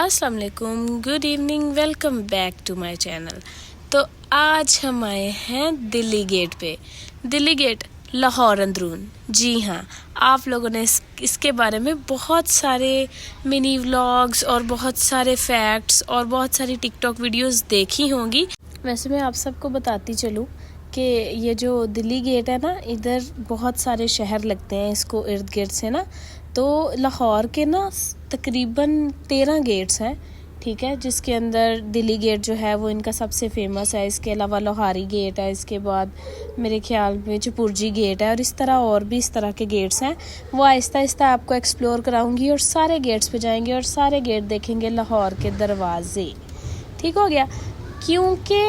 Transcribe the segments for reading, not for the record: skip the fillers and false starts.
अस्सलाम वालेकुम, good evening, welcome back to my channel. तो आज हम आए हैं दिल्ली गेट पे। दिल्ली गेट लाहौर अंदरून। जी हाँ, आप लोगों ने इसके बारे में बहुत सारे मिनी व्लॉग्स और बहुत सारे फैक्ट्स और बहुत सारी टिकटॉक वीडियोस देखी होंगी। वैसे मैं आप सबको बताती चलूँ कि ये जो दिल्ली गेट है ना, इधर बहुत सारे शहर लगते हैं इसको इर्द गिर्द से ना। तो लाहौर के ना तकरीबन 13 गेट्स हैं, ठीक है, जिसके अंदर दिल्ली गेट जो है वो इनका सबसे फेमस है। इसके अलावा लोहारी गेट है, इसके बाद मेरे ख्याल में चपुरजी गेट है, और इस तरह और भी इस तरह के गेट्स हैं। वो आहिस्ता आहिस्ता आपको एक्सप्लोर कराऊंगी और सारे गेट्स पे जाएंगे और सारे गेट देखेंगे, लाहौर के दरवाजे। ठीक हो गया, क्योंकि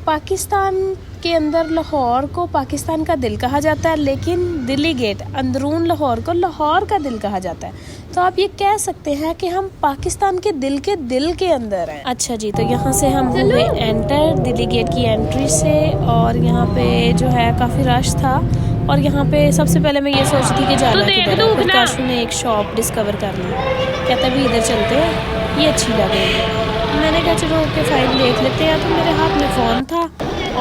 पाकिस्तान के अंदर लाहौर को पाकिस्तान का दिल कहा जाता है, लेकिन दिल्ली गेट अंदरून लाहौर को लाहौर का दिल कहा जाता है। तो आप ये कह सकते हैं कि हम पाकिस्तान के दिल के अंदर हैं। अच्छा जी, तो यहाँ से हम हुए एंटर दिल्ली गेट की एंट्री से, और यहाँ पे जो है काफ़ी रश था। और यहाँ पे सबसे पहले मैं ये सोची थी कि जाना किधर है, फिर काशू ने एक शॉप डिस्कवर कर ली, कहता भी इधर चलते हैं, ये अच्छी लगे। मैंने कहा चलो ओके फाइन, देख लेते हैं। तो मेरे हाथ में फ़ोन था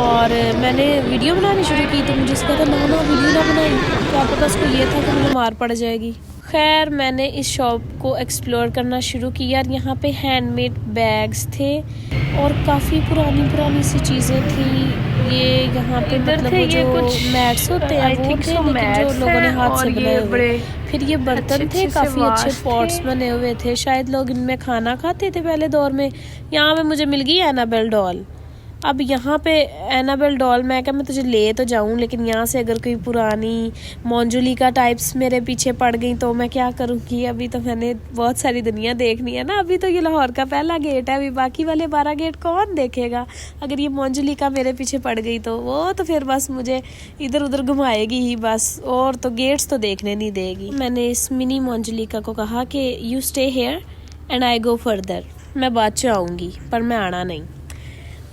और मैंने वीडियो बनानी शुरू की, तो मुझे इसका था ना वीडियो ना बनाई। तो आप पता उसको ये था कि मुझे मार पड़ जाएगी। खैर मैंने इस शॉप को एक्सप्लोर करना शुरू किया। यहाँ पे हैंडमेड बैग्स थे और काफ़ी पुरानी सी चीज़ें थी। ये यहाँ पे मतलब वो जो मैट्स होते हैं वो थे, लेकिन जो लोगों ने हाथ से बनाए हुए। फिर ये बर्तन थे, काफ़ी अच्छे पॉट्स बने हुए थे, शायद लोग इनमें खाना खाते थे पहले दौर में। यहाँ पे मुझे मिल गई एनाबेल डॉल। अब यहाँ पे एनाबेल डॉल मैं क्या मैं तुझे ले तो जाऊँ, लेकिन यहाँ से अगर कोई पुरानी मोंजुलिका टाइप्स मेरे पीछे पड़ गई तो मैं क्या करूँगी। अभी तो मैंने बहुत सारी दुनिया देखनी है ना। अभी तो ये लाहौर का पहला गेट है, अभी बाकी वाले 12 गेट कौन देखेगा। अगर ये मोंजुलिका मेरे पीछे पड़ गई तो वो तो फिर बस मुझे इधर उधर घुमाएगी ही बस, और तो गेट्स तो देखने नहीं देगी। मैंने इस मिनी मोंजुलिका को कहा कि you stay here and I go further, मैं बाद में आऊँगी पर मैं आना नहीं।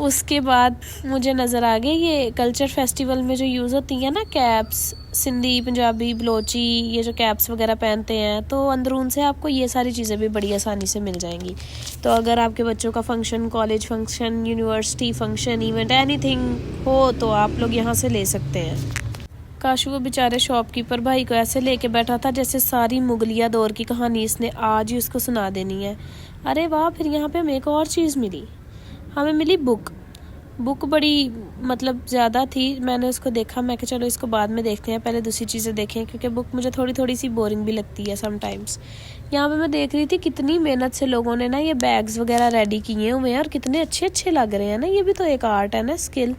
उसके बाद मुझे नज़र आ गई ये कल्चर फेस्टिवल में जो यूज़ होती है ना कैप्स, सिंधी, पंजाबी, बलोची, ये जो कैप्स वगैरह पहनते हैं, तो अंदरून से आपको ये सारी चीज़ें भी बड़ी आसानी से मिल जाएंगी। तो अगर आपके बच्चों का function, college function, university function, event, anything हो तो आप लोग यहाँ से ले सकते हैं। काशू वो बेचारे शॉपकीपर भाई को ऐसे लेके बैठा था जैसे सारी मुगलिया दौर की कहानी इसने आज ही उसको सुना देनी है। अरे वाह, फिर यहाँ पे हमें एक और चीज़ मिली, हमें मिली बुक बड़ी मतलब ज़्यादा थी। मैंने उसको देखा, मैं कहा चलो इसको बाद में देखते हैं, पहले दूसरी चीज़ें देखें, क्योंकि बुक मुझे थोड़ी सी बोरिंग भी लगती है समटाइम्स। यहाँ पे मैं देख रही थी कितनी मेहनत से लोगों ने ना ये बैग्स वगैरह रेडी किए हुए हैं और कितने अच्छे लग रहे हैं ना। ये भी तो एक आर्ट है ना, स्किल।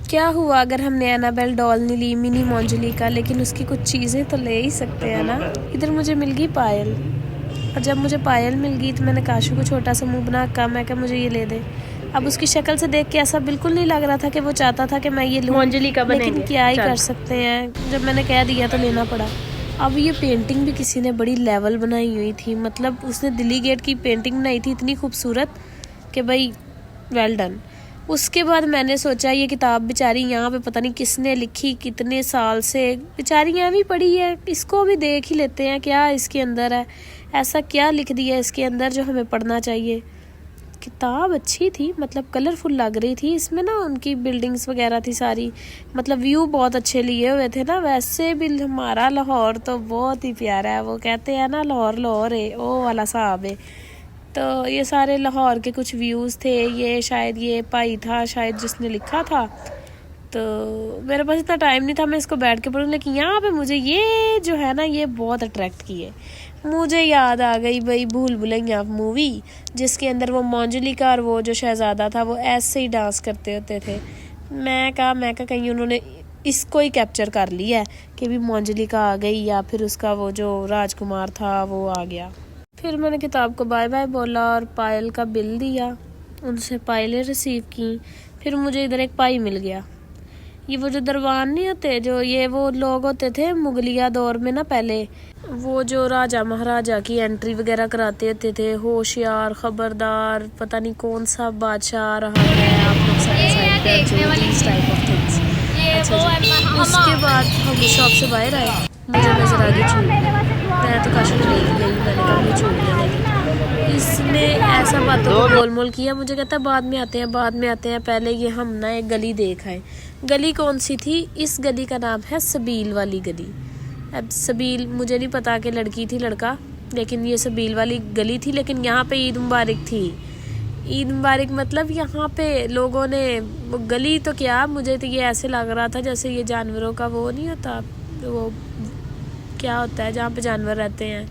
क्या हुआ अगर हमने एनाबेल डॉल नहीं ली, मिनी मोंजुलिका, लेकिन उसकी कुछ चीज़ें तो ले ही सकते हैं ना। इधर मुझे मिल गई पायल, और जब मुझे पायल मिल गई तो मैंने काशू को छोटा सा मुँह बना कहा, मैं क्या मुझे ये ले दे। अब उसकी शक्ल से देख के ऐसा बिल्कुल नहीं लग रहा था कि वो चाहता था कि मैं ये लूँ, लेकिन क्या ही कर सकते हैं, जब मैंने कह दिया तो लेना पड़ा। अब ये पेंटिंग भी किसी ने बड़ी लेवल बनाई हुई थी, मतलब उसने दिल्ली गेट की पेंटिंग बनाई थी इतनी खूबसूरत कि भाई वेल डन। उसके बाद मैंने सोचा ये किताब बेचारी यहाँ पे पता नहीं किसने लिखी, कितने साल से बेचारी यहाँ भी पड़ी है, इसको भी देख ही लेते हैं क्या इसके अंदर है, ऐसा क्या लिख दिया इसके अंदर जो हमें पढ़ना चाहिए। किताब अच्छी थी, मतलब कलरफुल लग रही थी, इसमें ना उनकी बिल्डिंग्स वगैरह थी सारी, मतलब व्यू बहुत अच्छे लिए हुए थे ना। वैसे भी हमारा लाहौर तो बहुत ही प्यारा है, वो कहते हैं ना लाहौर है, वो वाला साहब है। तो ये सारे लाहौर के कुछ व्यूज़ थे। ये शायद ये भाई था शायद जिसने लिखा था, तो मेरे पास इतना टाइम नहीं था मैं इसको बैठ के पढ़ूँ, लेकिन यहाँ पे मुझे ये जो है ना ये बहुत अट्रैक्ट किए। मुझे याद आ गई भाई भूल भुलैया मूवी, जिसके अंदर वो मोंजुलिका और वो जो शहजादा था वो ऐसे ही डांस करते होते थे। मैं कहा कहीं उन्होंने इसको ही कैप्चर कर लिया है कि भी मोंजुलिका आ गई या फिर उसका वो जो राजकुमार था वो आ गया। फिर मैंने किताब को बाय बाय बोला और पायल का बिल दिया, उनसे पायलें रिसीव की। फिर मुझे इधर एक पाई मिल गया। ये वो जो दरबान नहीं होते, जो ये वो लोग होते थे मुगलिया दौर में ना, पहले वो जो राजा महाराजा की एंट्री वगैरह कराते होते थे, होशियार, खबरदार, पता नहीं कौन सा बादशाह आ रहा है, आप लोग टाइप ऑफ थिंग्स। उसके बाद हम शॉप से बाहर आए, मुझे नजर आ गई चूड़ियाँ। मैं तो काशू लेके गई, मैंने कहा मुझे चूड़ियाँ लेके। इसने ऐसा बातों को गोल मोल किया, मुझे कहता है बाद में आते हैं, बाद में आते हैं, पहले ये हम ना एक गली देख आए। गली कौन सी थी? इस गली का नाम है सबील वाली गली। अब सबील मुझे नहीं पता कि लड़की थी लड़का, लेकिन ये सबील वाली गली थी। लेकिन यहाँ पे ईद मुबारक थी। ईद मुबारक मतलब यहाँ पे लोगों ने गली तो क्या, मुझे तो ये ऐसे लग रहा था जैसे ये जानवरों का वो नहीं होता, वो क्या होता है जहाँ पे जानवर रहते हैं,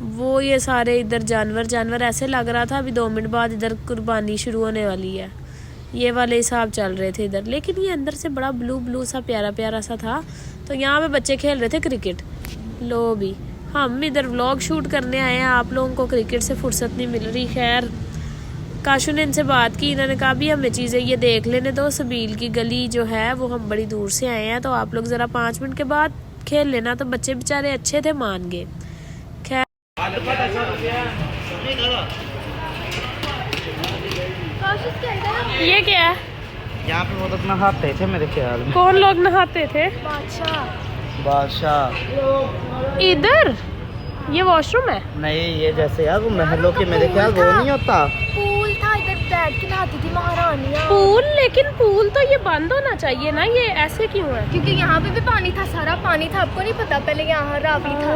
वो ये सारे इधर जानवर ऐसे लग रहा था। अभी 2 मिनट बाद इधर कुर्बानी शुरू होने वाली है, ये वाले हिसाब चल रहे थे इधर। लेकिन ये अंदर से बड़ा ब्लू सा प्यारा प्यारा सा था। तो यहाँ पे बच्चे खेल रहे थे क्रिकेट। लो भी हम इधर व्लॉग शूट करने आए हैं, आप लोगों को क्रिकेट से फुर्सत नहीं मिल रही। खैर काशू ने इनसे बात की, इन्होंने कहा भी हमें चीज़ें ये देख लेने दो। सबील की गली जो है वो हम बड़ी दूर से आए हैं, तो आप लोग ज़रा 5 मिनट के बाद खेल लेना। तो बच्चे बेचारे अच्छे थे, मान गए। खैर ये क्या है? यहाँ पे वो लोग नहाते थे मेरे ख्याल में। कौन लोग नहाते थे? बादशाह। इधर ये वॉशरूम है? नहीं, ये जैसे यार वो महलों के मेरे ख्याल वो नहीं होता। पूल था, इधर बैठ के नहाती थी महारानियां। पूल? लेकिन पूल तो ये बंद होना चाहिए ना, ये ऐसे क्यों है? क्योंकि यहाँ पे भी पानी था, सारा पानी था। आपको नहीं पता? पहले यहाँ रावी था।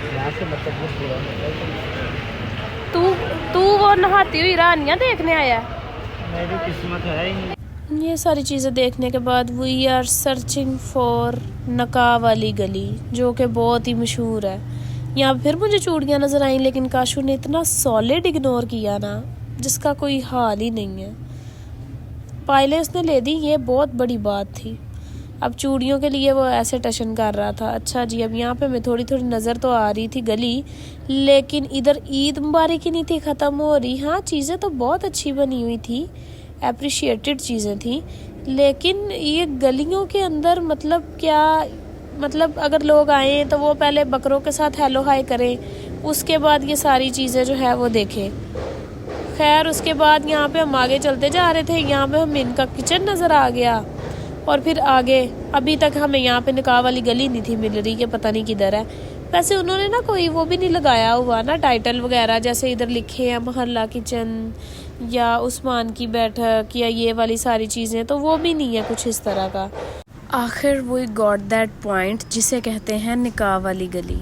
यहाँ से मतलब ये पूरा तू वो नहाती हुई रानियां देखने आया? मेरी किस्मत है ही नहीं। ये सारी चीज़ें देखने के बाद वी आर सर्चिंग फॉर नका वाली गली, जो कि बहुत ही मशहूर है। यहाँ फिर मुझे चूड़ियाँ नज़र आई, लेकिन काशू ने इतना सॉलिड इग्नोर किया ना, जिसका कोई हाल ही नहीं है। पायलें उसने ले दी, ये बहुत बड़ी बात थी। अब चूड़ियों के लिए वो ऐसे टशन कर रहा था। अच्छा जी, अब यहाँ पे मैं थोड़ी नज़र तो आ रही थी गली, लेकिन इधर ईद मुबारक ही नहीं थी ख़त्म हो रही। हाँ, चीज़ें तो बहुत अच्छी बनी हुई थी, अप्रिशिएटेड चीज़ें थी, लेकिन ये गलियों के अंदर मतलब क्या, मतलब अगर लोग आए तो वो पहले बकरों के साथ हेलो हाय करें, उसके बाद ये सारी चीज़ें जो है वो देखें। खैर उसके बाद यहाँ पे हम आगे चलते जा रहे थे, यहाँ पे हमें इनका किचन नज़र आ गया। और फिर आगे अभी तक हमें यहाँ पे निकाह वाली गली नहीं थी मिल रही, कि पता नहीं किधर है। वैसे उन्होंने ना कोई वो भी नहीं लगाया हुआ ना टाइटल वगैरह, जैसे इधर लिखे हैं मोहल्ला किचन या उस्मान की बैठक या ये वाली सारी चीज़ें, तो वो भी नहीं है कुछ इस तरह का। आखिर वी गॉट दैट पॉइंट जिसे कहते हैं निकाह वाली गली।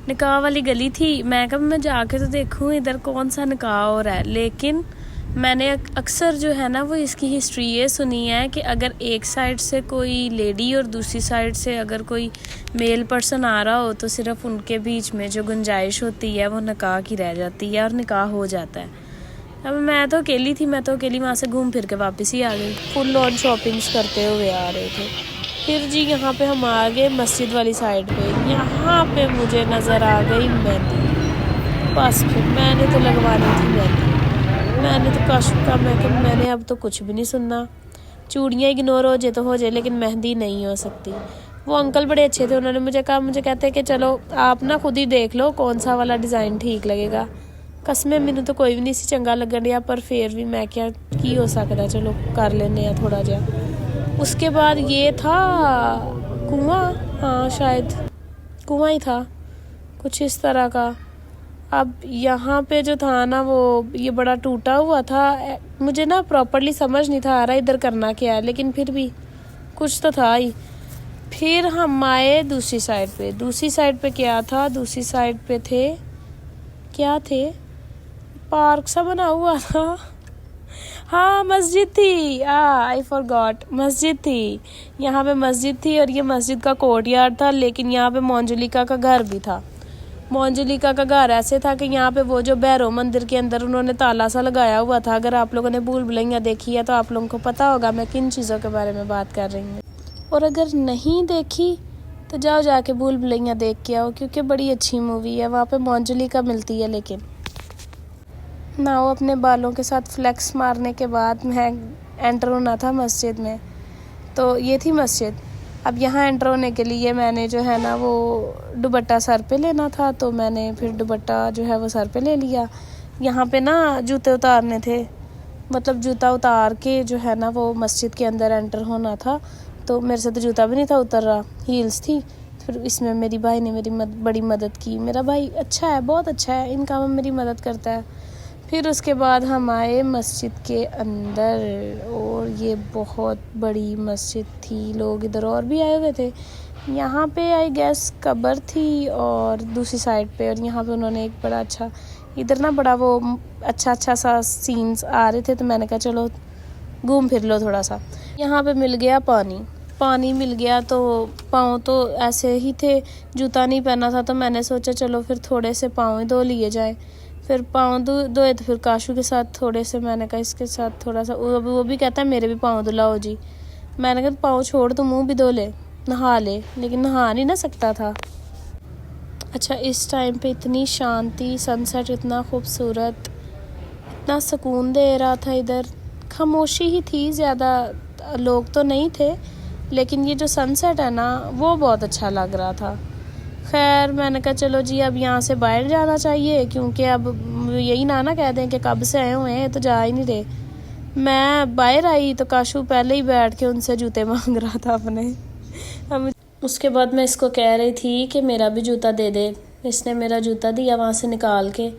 निकाह वाली गली थी। मैं कब मैं जाके तो देखूँ इधर कौन सा निकाह हो रहा है, लेकिन मैंने अक्सर जो है ना वो इसकी हिस्ट्री ये सुनी है कि अगर एक साइड से कोई लेडी और दूसरी साइड से अगर कोई मेल पर्सन आ रहा हो, तो सिर्फ उनके बीच में जो गुंजाइश होती है वो निकाह की रह जाती है और निकाह हो जाता है। अब मैं तो अकेली थी, मैं तो अकेली वहाँ से घूम फिर के वापस ही आ गई। फुल ऑन शॉपिंग्स करते हुए आ रहे थे। फिर जी यहाँ पे हम आ गए मस्जिद वाली साइड पे। यहाँ पे मुझे नज़र आ गई मेहंदी। बस फिर मैंने तो लगवानी थी मेहंदी। मैंने तो काशू का मैंने अब तो कुछ भी नहीं सुनना। चूड़ियाँ इग्नोर हो जाए तो हो जाए, लेकिन मेहंदी नहीं हो सकती। वो अंकल बड़े अच्छे थे, उन्होंने मुझे कहा, मुझे कहते हैं कि चलो आप ना खुद ही देख लो कौन सा वाला डिज़ाइन ठीक लगेगा। कसमें मैंने तो कोई भी नहीं सी चंगा लगन दिया, पर फिर भी मैं क्या की हो सकता, चलो कर लेने हैं थोड़ा जा। उसके बाद ये था कुआं, हाँ शायद कुआं ही था कुछ इस तरह का। अब यहाँ पे जो था ना वो ये बड़ा टूटा हुआ था। मुझे ना प्रॉपर्ली समझ नहीं था आ रहा इधर करना क्या है, लेकिन फिर भी कुछ तो था ही। फिर हम आए दूसरी साइड पे। दूसरी साइड पे क्या था? दूसरी साइड पे थे, क्या थे, पार्क सा बना हुआ था। हाँ मस्जिद थी, आई फॉरगॉट, मस्जिद थी। यहाँ पे मस्जिद थी और ये मस्जिद का कोर्टयार्ड था, लेकिन यहाँ पे मोंजुलिका का घर भी था। मोंजुलिका का घर ऐसे था कि यहाँ पे वो जो भैरव मंदिर के अंदर उन्होंने ताला सा लगाया हुआ था। अगर आप लोगों ने भूल भुलैया देखी है तो आप लोगों को पता होगा मैं किन चीज़ों के बारे में बात कर रही हूँ, और अगर नहीं देखी तो जाओ जाके भूल भुलैया देख के आओ, क्योंकि बड़ी अच्छी मूवी है। वहाँ पे मोंजुलिका मिलती है, लेकिन ना वो अपने बालों के साथ फ्लेक्स मारने के बाद मैं एंटर होना था मस्जिद में। तो ये थी मस्जिद। अब यहाँ एंटर होने के लिए मैंने जो है ना वो दुपट्टा सर पे लेना था, तो मैंने फिर दुपट्टा जो है वो सर पे ले लिया। यहाँ पे ना जूते उतारने थे, मतलब जूता उतार के जो है ना वो मस्जिद के अंदर एंटर होना था। तो मेरे से तो जूता भी नहीं था उतर रहा, हील्स थी, फिर इसमें मेरी भाई ने मेरी बड़ी मदद की। मेरा भाई अच्छा है, बहुत अच्छा है, इन कामों में मेरी मदद करता है। फिर उसके बाद हम आए मस्जिद के अंदर, और ये बहुत बड़ी मस्जिद थी, लोग इधर और भी आए हुए थे। यहाँ पे आई गेस कब्र थी और दूसरी साइड पे, और यहाँ पे उन्होंने एक बड़ा अच्छा, इधर ना बड़ा वो अच्छा सा सीन्स आ रहे थे, तो मैंने कहा चलो घूम फिर लो थोड़ा सा। यहाँ पे मिल गया पानी मिल गया, तो पाँव तो ऐसे ही थे, जूता नहीं पहना था, तो मैंने सोचा चलो फिर थोड़े से पाँव ही धो लिए जाए। फिर पाँव धोए, तो फिर काशू के साथ थोड़े से, मैंने कहा इसके साथ थोड़ा सा, वो भी कहता है मेरे भी पाँव धुलाओ जी। मैंने कहा पाँव छोड़, तो मुँह भी धो ले, नहा ले, लेकिन नहा नहीं ना सकता था। अच्छा, इस टाइम पे इतनी शांति, सनसेट इतना खूबसूरत, इतना सुकून दे रहा था। इधर खामोशी ही थी, ज़्यादा लोग तो नहीं थे, लेकिन ये जो सनसेट है ना वो बहुत अच्छा लग रहा था। खैर मैंने कहा चलो जी अब यहाँ से बाहर जाना चाहिए, क्योंकि अब यही ना कह दें कि कब से आए हुए हैं, तो जा ही नहीं रहे। मैं बाहर आई तो काशू पहले ही बैठ के उनसे जूते मांग रहा था अपने। अब उसके बाद मैं इसको कह रही थी कि मेरा भी जूता दे दे। इसने मेरा जूता दिया वहाँ से निकाल के।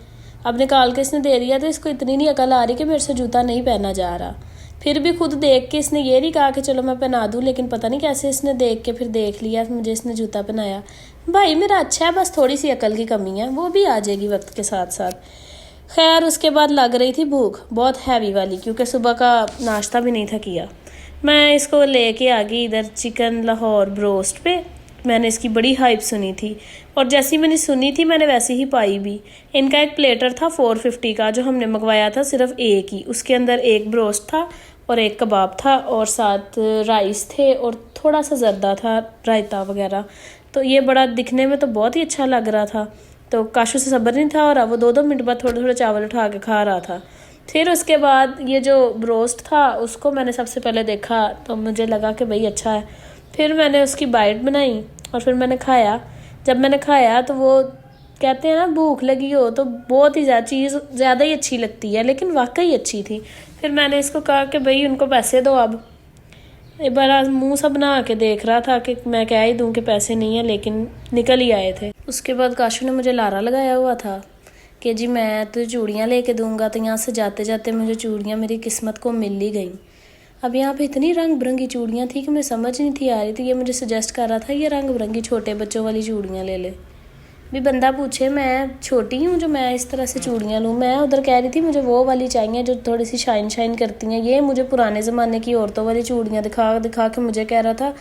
अब निकाल के इसने दे दिया, तो इसको इतनी नहीं अकल आ रही कि मेरे से जूता नहीं पहना जा रहा। फिर भी खुद देख के इसने ये नहीं कहा कि चलो मैं पहना दूँ, लेकिन पता नहीं कैसे इसने देख के फिर देख लिया, मुझे इसने जूता पहनाया। भाई मेरा अच्छा है, बस थोड़ी सी अकल की कमी है, वो भी आ जाएगी वक्त के साथ साथ। खैर उसके बाद लग रही थी भूख बहुत हैवी वाली, क्योंकि सुबह का नाश्ता भी नहीं था किया। मैं इसको लेके आ गई इधर चिकन लाहौर ब्रोस्ट पे। मैंने इसकी बड़ी हाइप सुनी थी, और जैसी मैंने सुनी थी मैंने वैसे ही पाई भी। इनका एक प्लेटर था 450 का, जो हमने मंगवाया था सिर्फ एक ही। उसके अंदर एक ब्रोस्ट था और एक कबाब था, और साथ राइस थे, और थोड़ा सा जर्दा था, रायता वगैरह। तो ये बड़ा दिखने में तो बहुत ही अच्छा लग रहा था। तो काशू से सब्र नहीं था, और अब वो 2-2 मिनट बाद थोड़े थोड़े चावल उठा के खा रहा था। फिर उसके बाद ये जो ब्रोस्ट था उसको मैंने सबसे पहले देखा, तो मुझे लगा कि भाई अच्छा है। फिर मैंने उसकी बाइट बनाई और फिर मैंने खाया। जब मैंने खाया तो वो कहते हैं ना भूख लगी हो तो बहुत ही चीज़ ज़्यादा ही अच्छी लगती है, लेकिन वाकई अच्छी थी। फिर मैंने इसको कहा कि भाई उनको पैसे दो। अब एक बार आज मुँह सा बना के देख रहा था कि मैं कह ही दूँ कि पैसे नहीं है, लेकिन निकल ही आए थे। उसके बाद काशू ने मुझे लारा लगाया हुआ था कि जी मैं तो चूड़ियाँ लेके दूंगा, तो यहाँ से जाते जाते मुझे चूड़ियाँ मेरी किस्मत को मिल ही गई। अब यहाँ पे इतनी रंग बिरंगी चूड़ियाँ थी कि मुझे समझ नहीं थी आ रही थी। ये मुझे सजेस्ट कर रहा था ये रंग बिरंगी छोटे बच्चों वाली चूड़ियाँ ले ले। भी बंदा पूछे मैं छोटी हूँ जो मैं इस तरह से चूड़ियाँ लूँ। मैं उधर कह रही थी मुझे वो वाली चाहिए जो थोड़ी सी शाइन शाइन करती हैं। ये मुझे पुराने ज़माने की औरतों वाली चूड़ियाँ दिखा दिखा के मुझे कह रहा था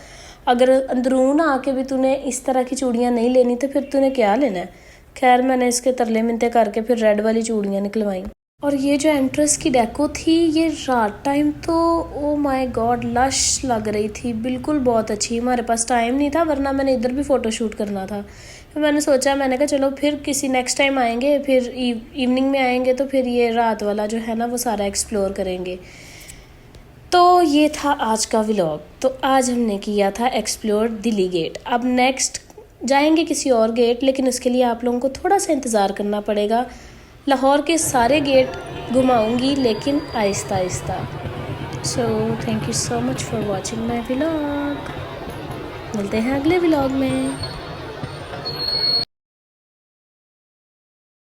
अगर अंदरून आके भी तूने इस तरह की चूड़ियाँ नहीं लेनी तो फिर तूने क्या लेना है। खैर मैंने इसके तरले मिनते करके फिर रेड वाली चूड़ियाँ निकलवाई। और ये जो एंट्रेंस की डेको थी ये रात टाइम तो ओ माय गॉड लश लग रही थी बिल्कुल, बहुत अच्छी। हमारे पास टाइम नहीं था वरना मैंने इधर भी फ़ोटो शूट करना था। फिर मैंने सोचा, मैंने कहा चलो फिर किसी नेक्स्ट टाइम आएंगे, फिर इवनिंग में आएंगे तो फिर ये रात वाला जो है ना वो सारा एक्सप्लोर करेंगे। तो ये था आज का व्लॉग। तो आज हमने किया था एक्सप्लोर दिल्ली गेट। अब नेक्स्ट जाएंगे किसी और गेट, लेकिन उसके लिए आप लोगों को थोड़ा सा इंतज़ार करना पड़ेगा। लाहौर के सारे गेट घुमाऊंगी लेकिन Aahista Aahista. So thank you so much for watching my vlog. मिलते हैं अगले व्लॉग में।